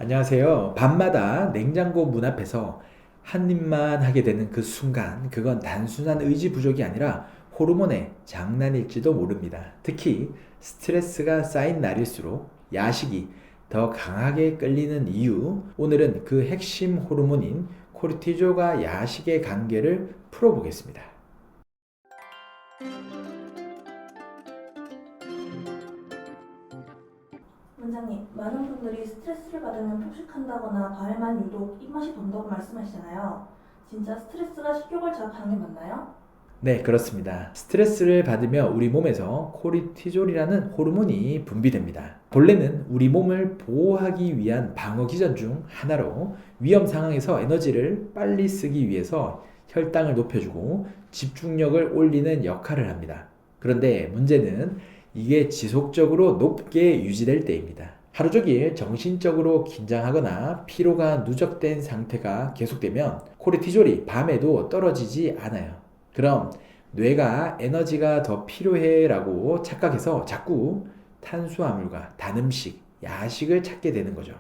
안녕하세요. 밤마다 냉장고 문 앞에서 한 입만 하게 되는 그 순간, 그건 단순한 의지 부족이 아니라 호르몬의 장난일지도 모릅니다. 특히 스트레스가 쌓인 날일수록 야식이 더 강하게 끌리는 이유, 오늘은 그 핵심 호르몬인 코르티졸과 야식의 관계를 풀어보겠습니다. 원장님, 많은 분들이 스트레스를 받으면 폭식한다거나 과일만 유독 입맛이 돈다고 말씀하시잖아요. 진짜 스트레스가 식욕을 자극하는 게 맞나요? 네, 그렇습니다. 스트레스를 받으며 우리 몸에서 코르티졸이라는 호르몬이 분비됩니다. 본래는 우리 몸을 보호하기 위한 방어 기전 중 하나로 위험 상황에서 에너지를 빨리 쓰기 위해서 혈당을 높여주고 집중력을 올리는 역할을 합니다. 그런데 문제는 이게 지속적으로 높게 유지될 때입니다. 하루 종일 정신적으로 긴장하거나 피로가 누적된 상태가 계속되면 코르티졸이 밤에도 떨어지지 않아요. 그럼 뇌가 에너지가 더 필요해 라고 착각해서 자꾸 탄수화물과 단 음식, 야식을 찾게 되는 거죠.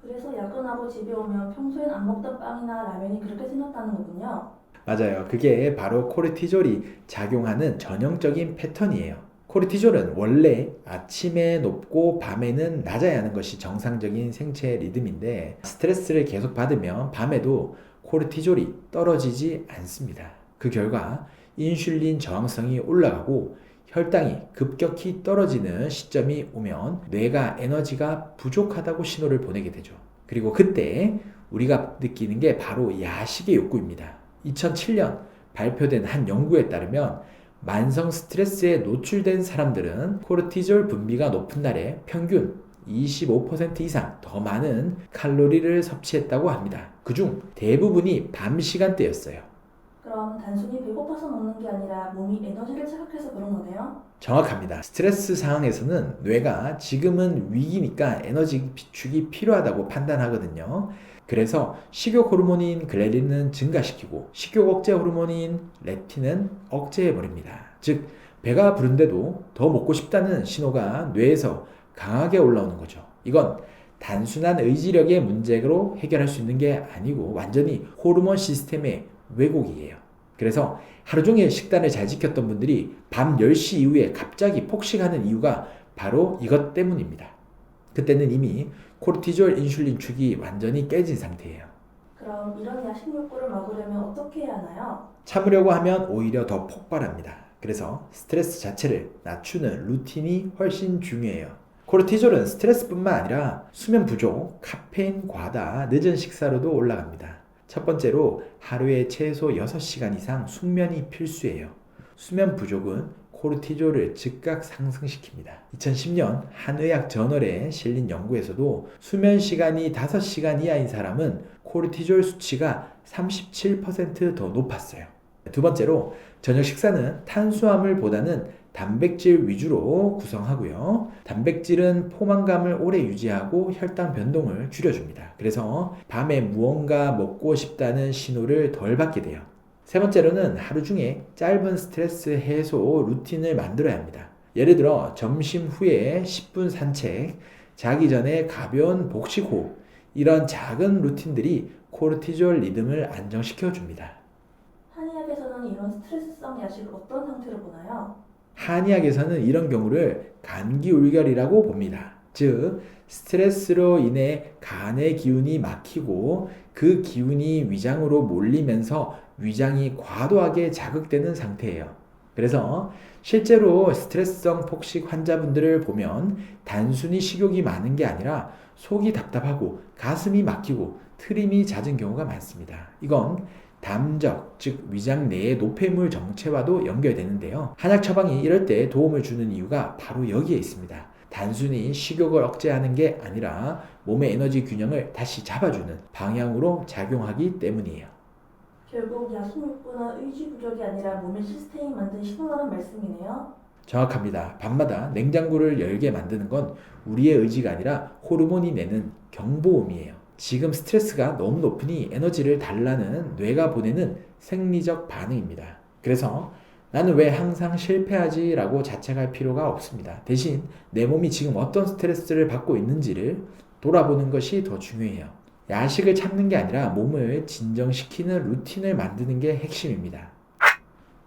그래서 야근하고 집에 오면 평소엔 안 먹던 빵이나 라면이 그렇게 생각나는 거군요. 맞아요. 그게 바로 코르티졸이 작용하는 전형적인 패턴이에요. 코르티졸은 원래 아침에 높고 밤에는 낮아야 하는 것이 정상적인 생체 리듬인데 스트레스를 계속 받으면 밤에도 코르티졸이 떨어지지 않습니다. 그 결과 인슐린 저항성이 올라가고 혈당이 급격히 떨어지는 시점이 오면 뇌가 에너지가 부족하다고 신호를 보내게 되죠. 그리고 그때 우리가 느끼는 게 바로 야식의 욕구입니다. 2007년 발표된 한 연구에 따르면 만성 스트레스에 노출된 사람들은 코르티졸 분비가 높은 날에 평균 25% 이상 더 많은 칼로리를 섭취했다고 합니다. 그중 대부분이 밤 시간대였어요. 그럼 단순히 배고파서 먹는 게 아니라 몸이 에너지를 자극해서 그런 거네요? 정확합니다. 스트레스 상황에서는 뇌가 지금은 위기니까 에너지 비축이 필요하다고 판단하거든요. 그래서 식욕 호르몬인 그레린은 증가시키고 식욕 억제 호르몬인 렙틴은 억제해버립니다. 즉, 배가 부른데도 더 먹고 싶다는 신호가 뇌에서 강하게 올라오는 거죠. 이건 단순한 의지력의 문제로 해결할 수 있는 게 아니고 완전히 호르몬 시스템의 왜곡이에요. 그래서 하루 종일 식단을 잘 지켰던 분들이 밤 10시 이후에 갑자기 폭식하는 이유가 바로 이것 때문입니다. 그때는 이미 코르티졸 인슐린 축이 완전히 깨진 상태예요. 그럼 이런 야식 욕구를 막으려면 어떻게 해야 하나요? 참으려고 하면 오히려 더 폭발합니다. 그래서 스트레스 자체를 낮추는 루틴이 훨씬 중요해요. 코르티졸은 스트레스뿐만 아니라 수면 부족, 카페인 과다, 늦은 식사로도 올라갑니다. 첫 번째로 하루에 최소 6시간 이상 숙면이 필수예요. 수면 부족은 코르티졸을 즉각 상승시킵니다. 2010년 한의학 저널에 실린 연구에서도 수면 시간이 5시간 이하인 사람은 코르티졸 수치가 37%더 높았어요. 두 번째로 저녁 식사는 탄수화물보다는 단백질 위주로 구성하고요. 단백질은 포만감을 오래 유지하고 혈당 변동을 줄여줍니다. 그래서 밤에 무언가 먹고 싶다는 신호를 덜 받게 돼요. 세 번째로는 하루 중에 짧은 스트레스 해소 루틴을 만들어야 합니다. 예를 들어 점심 후에 10분 산책, 자기 전에 가벼운 복식 호흡, 이런 작은 루틴들이 코르티졸 리듬을 안정시켜 줍니다. 한의학에서는 이런 스트레스성 야식을 어떤 상태로 보나요? 한의학에서는 이런 경우를 간기울결이라고 봅니다. 즉, 스트레스로 인해 간의 기운이 막히고 그 기운이 위장으로 몰리면서 위장이 과도하게 자극되는 상태예요. 그래서 실제로 스트레스성 폭식 환자분들을 보면 단순히 식욕이 많은 게 아니라 속이 답답하고 가슴이 막히고 트림이 잦은 경우가 많습니다. 이건 담적, 즉 위장 내의 노폐물 정체와도 연결되는데요. 한약 처방이 이럴 때 도움을 주는 이유가 바로 여기에 있습니다. 단순히 식욕을 억제하는 게 아니라 몸의 에너지 균형을 다시 잡아주는 방향으로 작용하기 때문이에요. 결국 야식 욕구나 의지 부족이 아니라 몸의 시스템이 만든 신호라는 말씀이네요. 정확합니다. 밤마다 냉장고를 열게 만드는 건 우리의 의지가 아니라 호르몬이 내는 경보음이에요. 지금 스트레스가 너무 높으니 에너지를 달라는 뇌가 보내는 생리적 반응입니다. 그래서 나는 왜 항상 실패하지? 라고 자책할 필요가 없습니다. 대신 내 몸이 지금 어떤 스트레스를 받고 있는지를 돌아보는 것이 더 중요해요. 야식을 참는 게 아니라 몸을 진정시키는 루틴을 만드는 게 핵심입니다.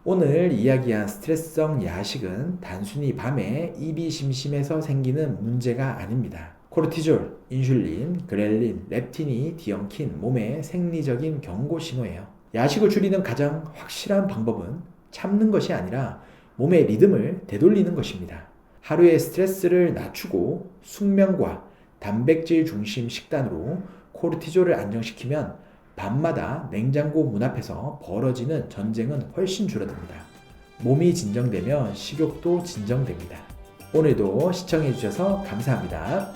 오늘 이야기한 스트레스성 야식은 단순히 밤에 입이 심심해서 생기는 문제가 아닙니다. 코르티졸, 인슐린, 그렐린, 렙틴이 뒤엉킨 몸의 생리적인 경고 신호예요. 야식을 줄이는 가장 확실한 방법은 참는 것이 아니라 몸의 리듬을 되돌리는 것입니다. 하루의 스트레스를 낮추고 숙면과 단백질 중심 식단으로 코르티졸을 안정시키면 밤마다 냉장고 문 앞에서 벌어지는 전쟁은 훨씬 줄어듭니다. 몸이 진정되면 식욕도 진정됩니다. 오늘도 시청해주셔서 감사합니다.